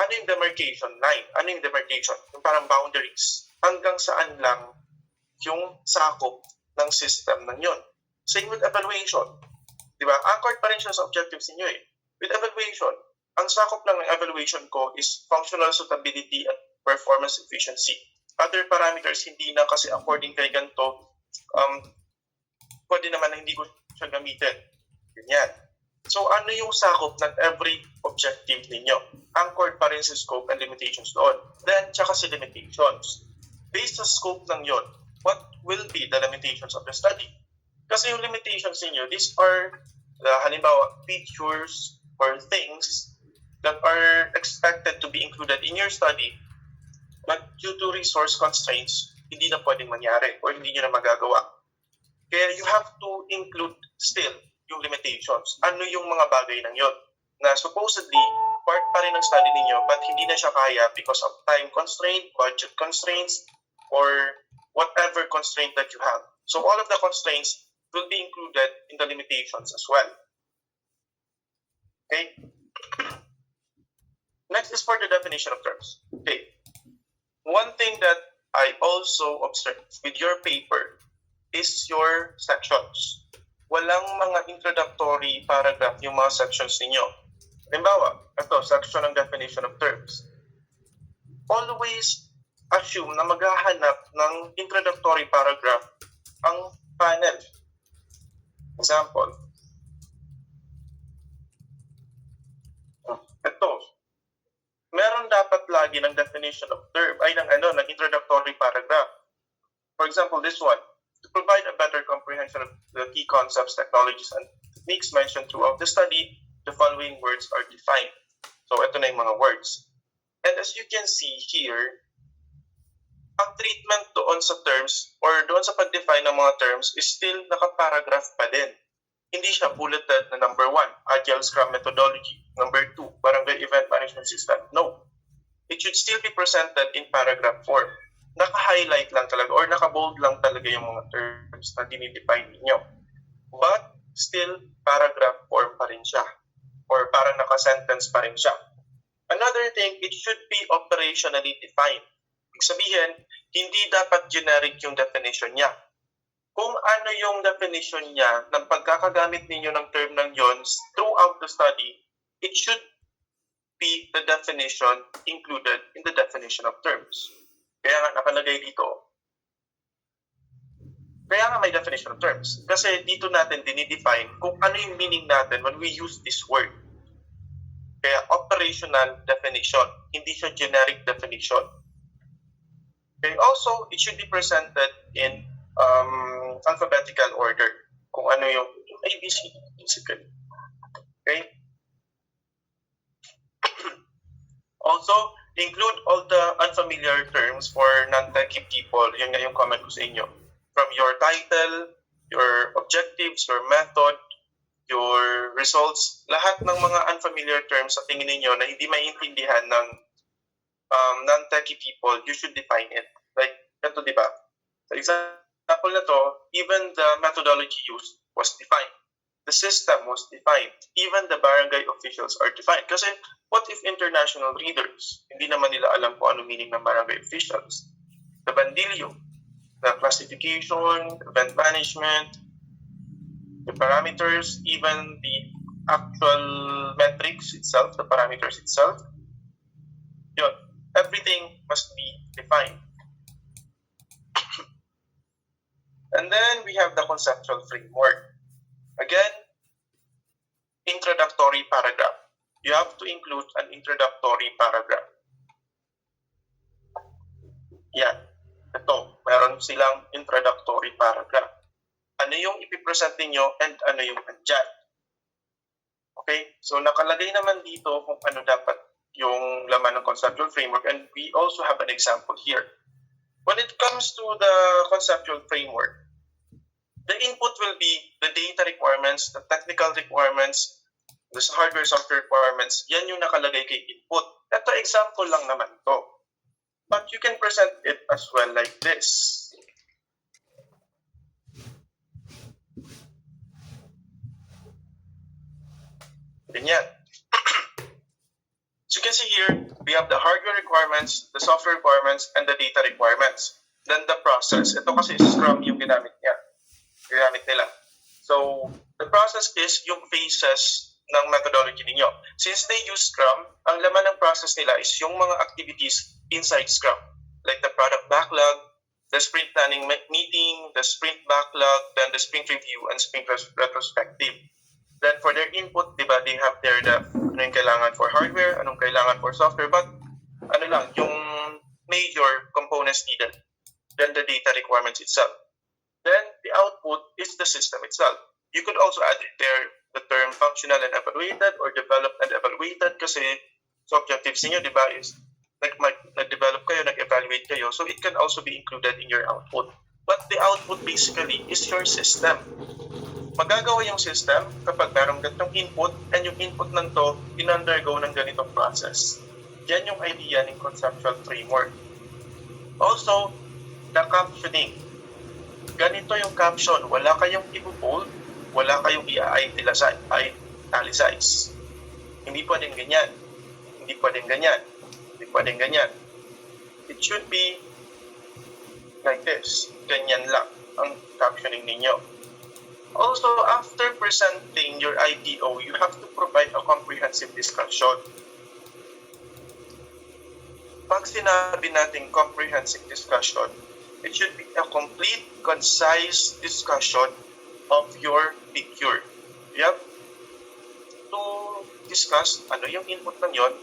ano yung demarcation line? Ano yung demarcation? Yung parang boundaries. Hanggang saan lang yung sakop ng system ng yun. Same with evaluation. Diba? Anchored pa rin siya sa objectives ninyo eh. With evaluation, ang sakop lang ng evaluation ko is functional suitability and performance efficiency. Other parameters, hindi na kasi according kay ganito, pwede naman na hindi ko siya gamitin. Ganyan. So, ano yung sakop ng every objective ninyo? Anchored pa rin sa scope and limitations doon. Then, tsaka si limitations. Based sa scope ng yon, what will be the limitations of the study? Kasi yung limitations ninyo, these are, halimbawa, features or things that are expected to be included in your study, but due to resource constraints, hindi na pwedeng mangyari or hindi nyo na magagawa. Kaya you have to include still yung limitations. Ano yung mga bagay ng yon na supposedly part pa rin ng study ninyo but hindi na siya kaya because of time constraint, budget constraints, or whatever constraint that you have. So all of the constraints will be included in the limitations as well. Okay? Next is for the definition of terms. Okay. One thing that I also observed with your paper is your sections. Walang mga introductory paragraph yung mga sections ninyo. Halimbawa, ito, section ng definition of terms. Always assume na maghahanap ng introductory paragraph ang panel. Example. Ito. Meron dapat lagi ng definition of term, ng introductory paragraph. For example, this one. To provide a better comprehension of the key concepts, technologies, and techniques mentioned throughout the study, the following words are defined. So, ito na yung mga words. And as you can see here, ang treatment doon sa terms or doon sa pag-define ng mga terms is still nakaparagraph pa din. Hindi siya bulleted na number 1, Agile Scrum Methodology. Number 2, Barangay Event Management System. No. It should still be presented in paragraph form. Naka-highlight lang talaga or naka-bold lang talaga yung mga terms na dinidefine ninyo. But still, paragraph form pa rin siya. Or parang naka-sentence pa rin siya. Another thing, it should be operationally defined. Ibig sabihin, hindi dapat generic yung definition niya. Kung ano yung definition niya ng pagkakagamit ninyo ng term ng yon throughout the study, it should be the definition included in the definition of terms. Kaya nga nakalagay dito. Kaya nga may definition of terms. Kasi dito natin dinidefine kung ano yung meaning natin when we use this word. Kaya operational definition, hindi siya generic definition. Okay, also, it should be presented in alphabetical order. Kung ano yung ABC, basically. Okay? Also, include all the unfamiliar terms for non-techie people. Yun nga yung comment ko sa inyo. From your title, your objectives, your method, your results, lahat ng mga unfamiliar terms sa tingin ninyo na hindi maintindihan ng non-techie people, you should define it. Like, ito diba? Sa example na to, even the methodology used was defined. The system was defined. Even the barangay officials are defined. Kasi, what if international readers, hindi naman nila alam kung ano meaning ng barangay officials? The bandilyo, the classification, event management, the parameters, even the actual metrics itself, the parameters itself, yun, everything must be defined. And then we have the conceptual framework. Again, introductory paragraph. You have to include an introductory paragraph. Yan. Ito, meron silang introductory paragraph. Ano yung ipipresent ninyo and ano yung andyan. Okay? So, nakalagay naman dito kung ano dapat yung laman ng conceptual framework, and we also have an example here. When it comes to the conceptual framework, the input will be the data requirements, the technical requirements, the hardware software requirements. Yan yung nakalagay kay input. Ito example lang naman to. But you can present it as well like this. Ganyan. So you can see here, we have the hardware requirements, the software requirements, and the data requirements. Then the process. Ito kasi Scrum yung ginamit nila. So, the process is yung phases ng methodology ninyo. Since they use Scrum, ang laman ng process nila is yung mga activities inside Scrum. Like the product backlog, the sprint planning meeting, the sprint backlog, then the sprint review, and sprint retrospective. Then for their input, diba, they have there ano yung kailangan for hardware, anong kailangan for software, but ano lang, yung major components needed. Then the data requirements itself. Then the output is the system itself. You could also add there the term functional and evaluated or developed and evaluated kasi so objectives niyo, di ba, is nag-develop kayo, nag-evaluate kayo. So it can also be included in your output. But the output basically is your system. Magagawa yung system kapag merong ganitong input and yung input ng to in-undergo ng ganitong process. Yan yung idea ng conceptual framework. Also, the captioning. Ganito yung caption. Wala kayong i-bold, wala kayong i-italicize. Hindi pwedeng ganyan. Hindi pwedeng ganyan. Hindi pwedeng ganyan. It should be like this. Ganyan lang ang captioning ninyo. Also, after presenting your IDO, you have to provide a comprehensive discussion. Pag sinabi natin comprehensive discussion, it should be a complete, concise discussion of your figure. You have to discuss ano yung input ng yon,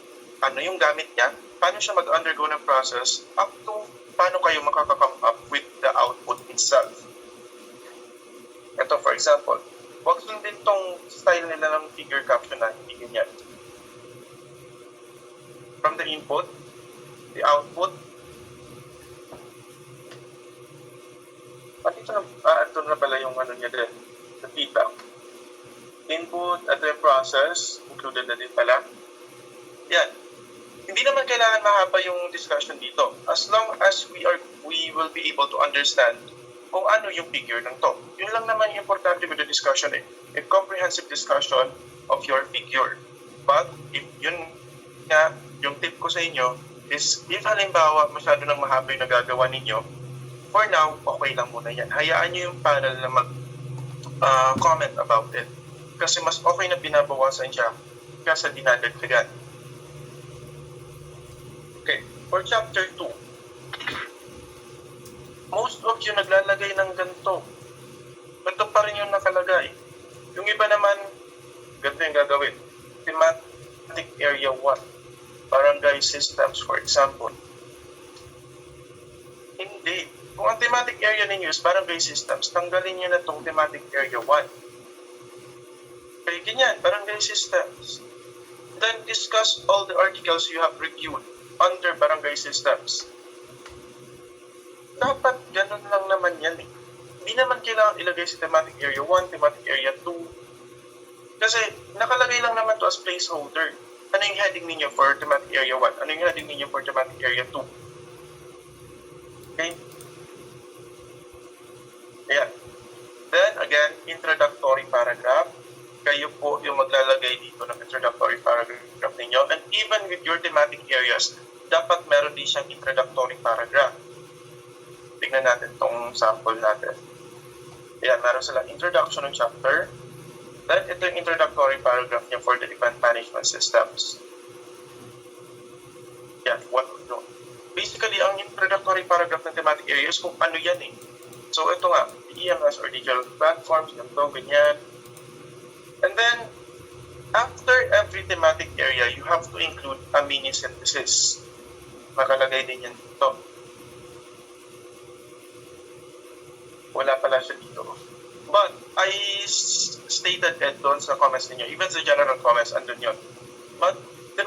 ano yung gamit niya, paano siya mag-undergo ng process, up to paano kayo makaka-come up with the output itself. Ito, for example, huwag sundin tong style nila ng figure caption na hindi ganyan. From the input, the output, ito na pala yung ano niya din, the feedback. Input, ito yung process, included na din pala. Yan. Hindi naman kailangan mahaba yung discussion dito. As long as we will be able to understand kung ano yung figure ng to. Yun lang naman yung importante with the discussion eh. A comprehensive discussion of your figure. But, if yun nga, yung tip ko sa inyo is, if halimbawa masyado nang mahaba yung nagagawa ninyo, for now, okay lang muna yan. Hayaan nyo yung panel na mag-comment about it. Kasi mas okay na binabawasan siya kaysa dinadagdagan. Okay, for chapter 2. Most of you naglalagay ng ganito. Ganito pa rin yung nakalagay. Yung iba naman, ganito yung gagawin. Thematic area 1. Barangay systems, for example. Hindi. Kung ang thematic area ninyo is barangay systems, tanggalin nyo na itong thematic area 1. Okay, ganyan, barangay systems. Then discuss all the articles you have reviewed under barangay systems. Dapat ganun lang naman yan eh. Hindi naman kailangan ilagay sa thematic area 1, thematic area 2. Kasi nakalagay lang naman to as placeholder. Ano yung heading ninyo for thematic area 1? Ano yung heading ninyo for thematic area 2? Okay? Ayan. Then again, introductory paragraph. Kayo po yung maglalagay dito ng introductory paragraph ninyo. And even with your thematic areas, dapat meron din siyang introductory paragraph. Tignan natin itong sample natin. Ayan, meron silang introduction ng chapter. Then, ito yung introductory paragraph niya for the event management systems. Yan, what we do. Basically, ang introductory paragraph ng thematic areas kung ano yan eh. So, ito nga, EMS or digital platforms, ito, ganyan. And then, after every thematic area, you have to include a mini synthesis. Makalagay din yan dito. Wala pala siya dito. But, I stated it doon sa comments ninyo. Even sa general comments, andun yun. But, the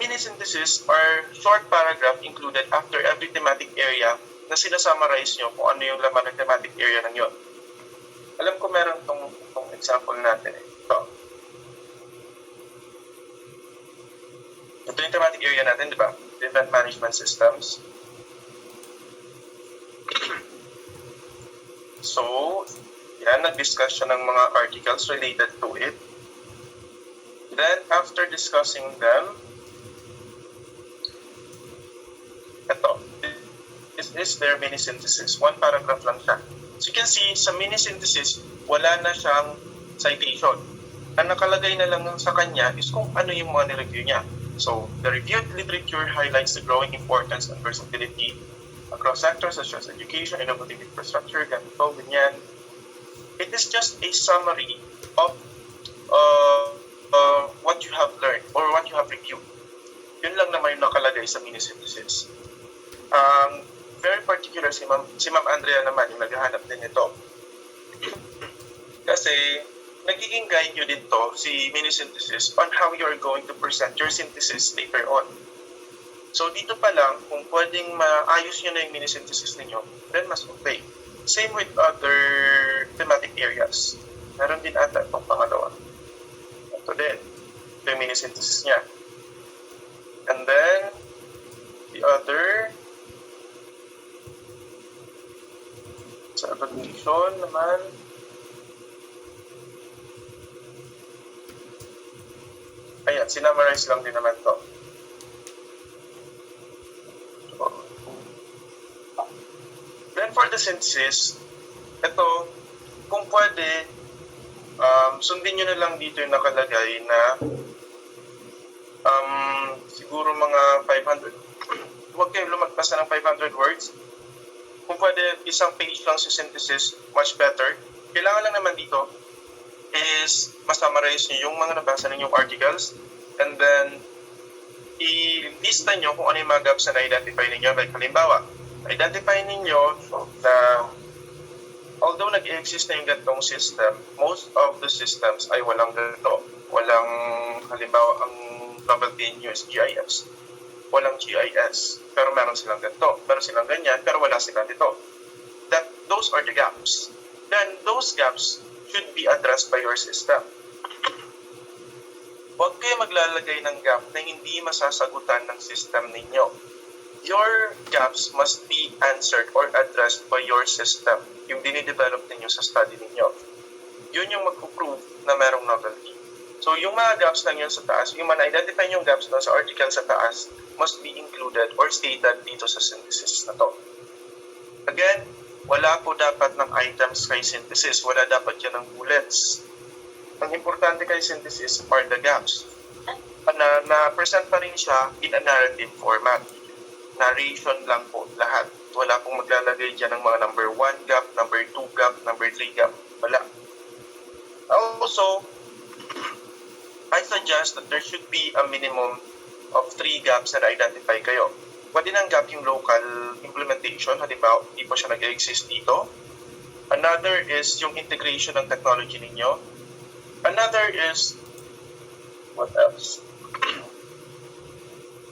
mini synthesis are short paragraph included after every thematic area na sinasummarize nyo kung ano yung laman ng thematic area ng yun. Alam ko meron tong example natin eh. Ito yung thematic area natin, di ba? Event management systems. So, yan, nag-discuss siya ng mga articles related to it. Then, after discussing them, is their mini synthesis. One paragraph lang siya. So you can see, sa mini synthesis, wala na siyang citation. Ang nakalagay na lang sa kanya is kung ano yung mga nireview niya. So, the reviewed literature highlights the growing importance and versatility across sectors such as education, innovative infrastructure, ganito, ganyan. It is just a summary of what you have learned or what you have reviewed. Yun lang naman yung nakalagay sa mini synthesis. Very particular si Ma'am Andrea naman yung naghahanap din nito. Kasi nagiging guide nyo din to, si mini synthesis, on how you are going to present your synthesis later on. So dito pa lang, kung pwedeng maayos nyo na yung mini synthesis ninyo, then mas okay. Same with other thematic areas. Meron din ata itong pangalawa. Ito din. Ito yung mini synthesis niya. And then, the other, sa evaluation naman, ayan, sinamarize lang din naman to. Then for the synthesis, ito, kung pwede, sundin nyo na lang dito yung nakalagay na siguro mga 500. Huwag kayo lumagpas ng 500 words. Kung pwede, isang page lang sa synthesis, much better. Kailangan lang naman dito is masummarize nyo yung mga nabasa ninyong articles and then i-lista nyo kung ano yung mga gaps na na-identify ninyo. Like, halimbawa, identify ninyo na although nag-exist na yung ganitong system, most of the systems ay walang ganito. Walang, halimbawa, ang novelty in is GIS. Walang GIS, pero meron silang ganito. Meron silang ganyan, pero wala silang dito. Those are the gaps. Then, those gaps should be addressed by your system. Huwag kayo maglalagay ng gap na hindi masasagutan ng system ninyo. Your gaps must be answered or addressed by your system, yung dinidevelop ninyo sa study ninyo. Yun yung mag-prove na merong novelty. So, yung mga gaps lang yun sa taas, yung na-identify yung gaps na sa article sa taas, must be included or stated dito sa synthesis na to. Again, wala po dapat ng items kay synthesis. Wala dapat yan ng bullets. Ang importante kay synthesis are the gaps. Na-present pa rin siya in a narrative format. Narration lang po lahat. Wala pong maglalagay dyan ng mga number 1 gap, number 2 gap, number 3 gap. Wala. Also, I suggest that there should be a minimum of 3 gaps na identify kayo. Pwede ng gap yung local implementation, halimbawa, hindi po siya nag-exist dito. Another is yung integration ng technology ninyo. Another is, what else?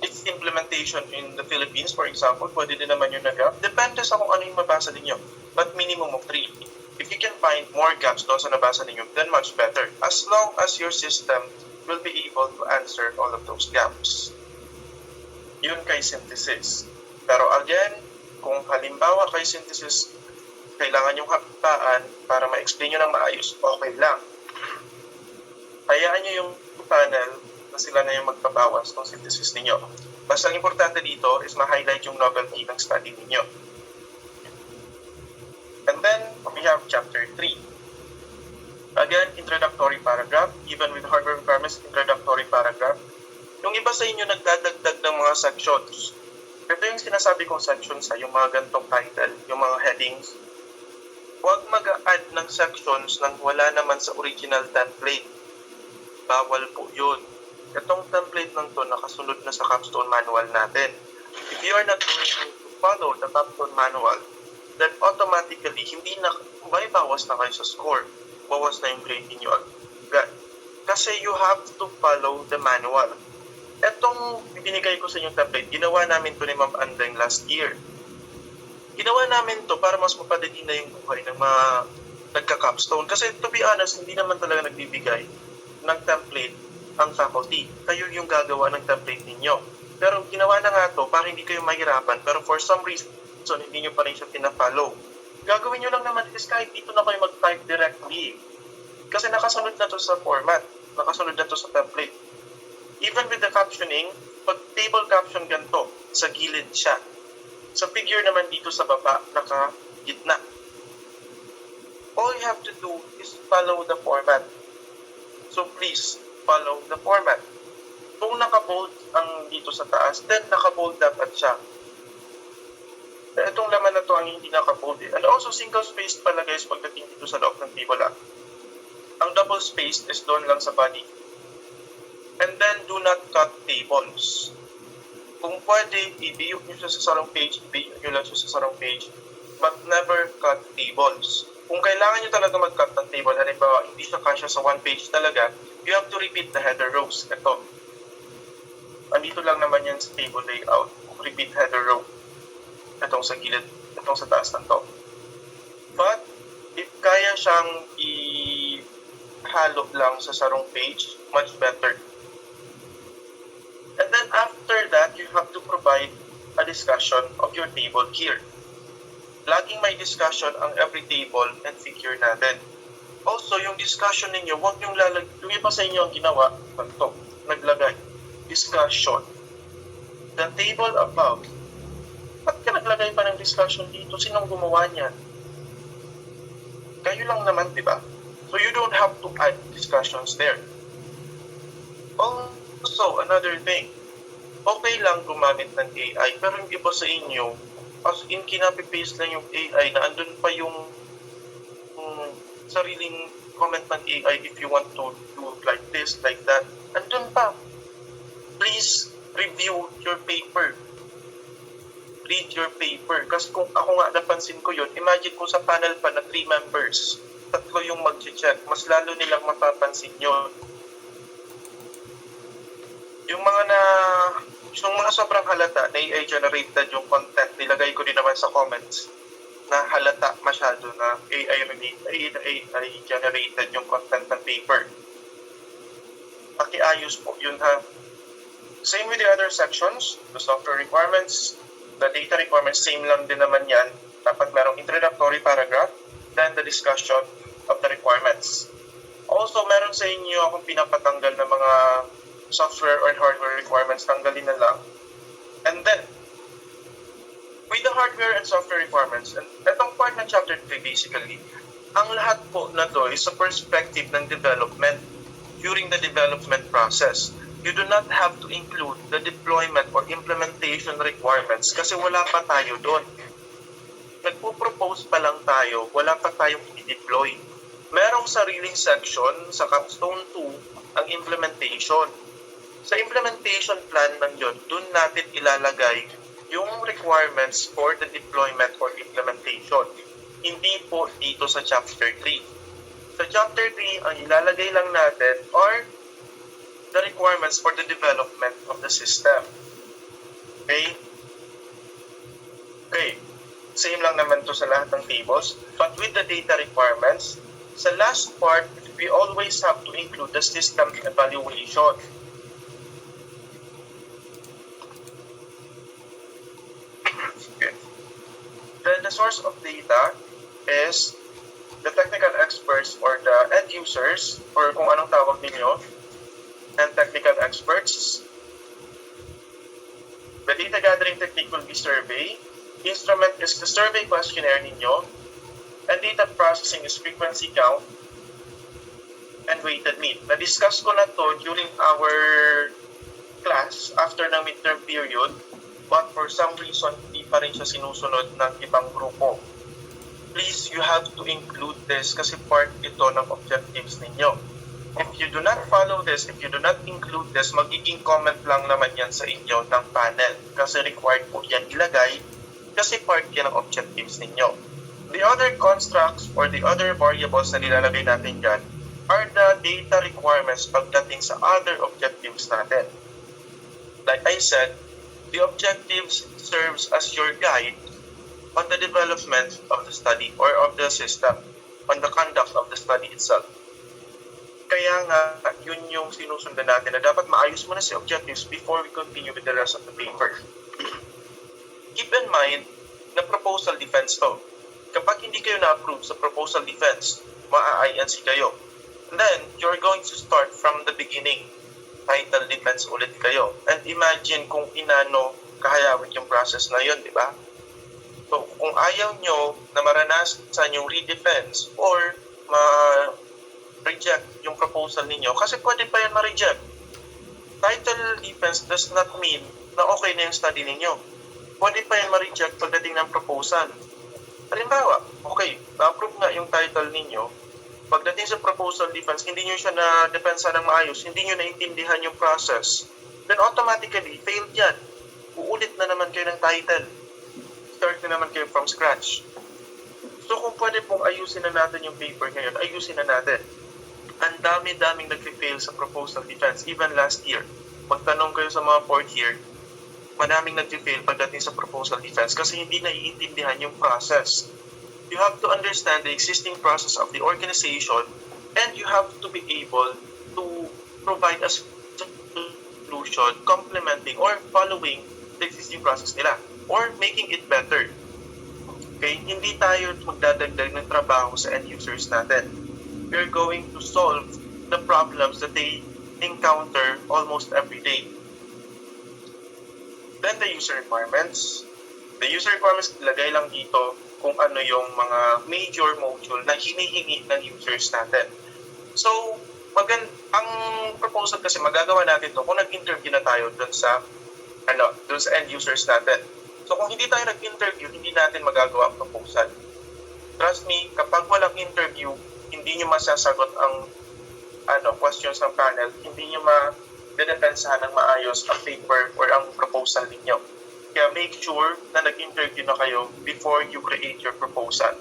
Its implementation in the Philippines, for example, pwede din naman yung nag-gap. Depende sa kung ano yung mabasa ninyo. But minimum of 3. If you can find more gaps doon sa nabasa ninyo, then much better. As long as your system will be able to answer all of those gaps. Yun kay synthesis. Pero again, kung halimbawa kay synthesis, kailangan yung hakitaan para ma-explain nyo ng maayos, okay lang. Hayaan nyo yung panel na sila na yung magpabawas ng synthesis ninyo. Basta ang importante dito is ma-highlight yung novelty ng study ninyo. And then, we have chapter 3. Again, introductory paragraph. Even with hardware requirements, introductory paragraph. Yung iba sa inyo nagdadagdag ng mga sections. Ito yung sinasabi kong sections yung mga gantong title, yung mga headings. Huwag mag-add ng sections nang wala naman sa original template. Bawal po yun. Itong template ng to nakasunod na sa capstone manual natin. If you are not going to follow the capstone manual, then automatically, hindi na, may bawas na kayo sa score. Bawas na yung grade niyo agad. Kasi you have to follow the manual. Etong binigay ko sa inyong template, ginawa namin to ni Ma'am Andeng last year. Ginawa namin to para mas mapadali na yung buhay ng mga nagka-capstone. Kasi to be honest, hindi naman talaga nagbibigay ng template ang faculty. Kayo yung gagawa ng template ninyo. Pero ginawa na nga to para hindi kayo mahirapan. Pero for some reason, hindi nyo pa rin siya pina-follow. Gagawin nyo lang naman is kahit dito na kayo mag-type directly. Kasi nakasunod na to sa format. Nakasunod na to sa template. Even with the captioning, pag table caption ganito, sa gilid siya. Sa figure naman dito sa baba, naka-gitna. All you have to do is follow the format. So please, follow the format. Kung naka-bold ang dito sa taas, then naka-bold dapat siya. Itong laman na to ang hindi naka-bold. And also, single-spaced pala guys pagdating dito sa loob ng table. Ang double-spaced is doon lang sa body. And then, do not cut tables. Kung pwede, i-view nyo siya sa sarong page, i-view nyo lang siya sa sarong page. But never cut tables. Kung kailangan nyo talaga mag-cut ng table, halimbawa, hindi siya kasya sa one page talaga, you have to repeat the header rows. Ito. Andito lang naman yan sa table layout. Repeat header row. Itong sa gilid, itong sa taas ng to. But, if kaya siyang i-halo lang sa sarong page, much better. And then after that, you have to provide a discussion of your table here. Laging may discussion ang every table and figure natin. Also, yung discussion ninyo, huwag yung yung iba sa inyo ang ginawa, ito, naglagay, discussion. The table above. Ba't ka naglagay pa ng discussion dito? Sinong gumawa niyan? Kayo lang naman, di ba? So you don't have to add discussions there. Also, another thing, okay lang gumamit ng AI, pero yung iba sa inyo, as in kinapi-paste lang yung AI na andun pa yung sariling comment ng AI if you want to do like this, like that. Andun pa. Please review your paper. Read your paper. Kasi kung ako nga napansin ko yun, imagine kung sa panel pa na 3 members, 3 yung mag-check, mas lalo nilang mapapansin yun. Yung mga sobrang halata na AI generated yung content, nilagay ko din naman sa comments na halata masyado na AI generated yung content ng paper. Pakiayos po yun ha. Same with the other sections, the software requirements, the data requirements, same lang din naman yan. Dapat merong introductory paragraph, then the discussion of the requirements. Also, meron sa inyo akong pinapatanggal na mga software or hardware requirements, tanggalin na lang. And then, with the hardware and software requirements, and itong part ng chapter 3 basically, ang lahat po na to is sa perspective ng development during the development process. You do not have to include the deployment or implementation requirements kasi wala pa tayo doon. Nagpo-propose pa lang tayo, wala pa tayong i-deploy. Merong sariling section sa Capstone 2 ang implementation. Sa implementation plan ng yun, doon natin ilalagay yung requirements for the deployment or implementation. Hindi po dito sa chapter 3. Sa chapter 3, ang ilalagay lang natin are the requirements for the development of the system. Okay? Okay. Same lang naman to sa lahat ng tables. But with the data requirements, sa last part, we always have to include the system evaluation. Okay. Then the source of data is the technical experts or the end users or kung anong tawag ninyo and technical experts. The data gathering technique will be survey. Instrument is the survey questionnaire ninyo. And data processing is frequency count and weighted mean. Na-discuss ko na to during our class after ng midterm period, but for some reason, hindi pa rin siya sinusunod ng ibang grupo. Please, you have to include this kasi part ito ng objectives ninyo. If you do not follow this, if you do not include this, magiging comment lang naman yan sa inyo ng panel kasi required po yan ilagay kasi part yan ng objectives ninyo. The other constructs or the other variables na nilalagay natin dyan are the data requirements pagdating sa other objectives natin. Like I said, the objectives serves as your guide on the development of the study or of the system, on the conduct of the study itself. Kaya nga, yun yung sinusundan natin na dapat maayos muna si objectives before we continue with the rest of the paper. Keep in mind na proposal defense to. Kapag hindi kayo na-approve sa proposal defense, maa-INC kayo. And then, you're going to start from the beginning. Title defense ulit kayo. And imagine kung inano kahayawit yung process na yun, di ba? So, kung ayaw nyo na maranasan yung redefense or ma-reject yung proposal ninyo, kasi pwede pa yan ma-reject. Title defense does not mean na okay na yung study ninyo. Pwede pa yan ma-reject pagdating ng proposal. Halimbawa, okay, na-approve nga yung title ninyo, pagdating sa proposal defense, hindi nyo siya na-depensa ng maayos, hindi nyo naintindihan yung process, then automatically, failed yan. Uulit na naman kayo ng title. Start na naman kayo from scratch. So kung pwede pong ayusin na natin yung paper ngayon, ayusin na natin. Ang dami-daming nag-fail sa proposal defense, even last year. Magtanong kayo sa mga fourth year, madaming nag-fail pagdating sa proposal defense kasi hindi naiintindihan yung process. You have to understand the existing process of the organization and you have to be able to provide a solution complementing or following the existing process nila or making it better. Okay? Hindi tayo magdadagdag ng trabaho sa end users natin. We're going to solve the problems that they encounter almost every day. Then the user requirements. The user requirements, lagay lang dito kung ano yung mga major module na hinihingi ng users natin. So, ang proposal kasi magagawa natin to kung nag-interview na tayo dun sa end users natin. So, kung hindi tayo nag-interview, hindi natin magagawa ang proposal. Trust me, kapag walang interview, hindi nyo masasagot ang questions ng panel, hindi nyo ma-depensahan ng maayos ang paper or ang proposal ninyo. Kaya make sure na nag-interview na kayo before you create your proposal.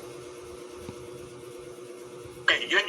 Okay, yun yung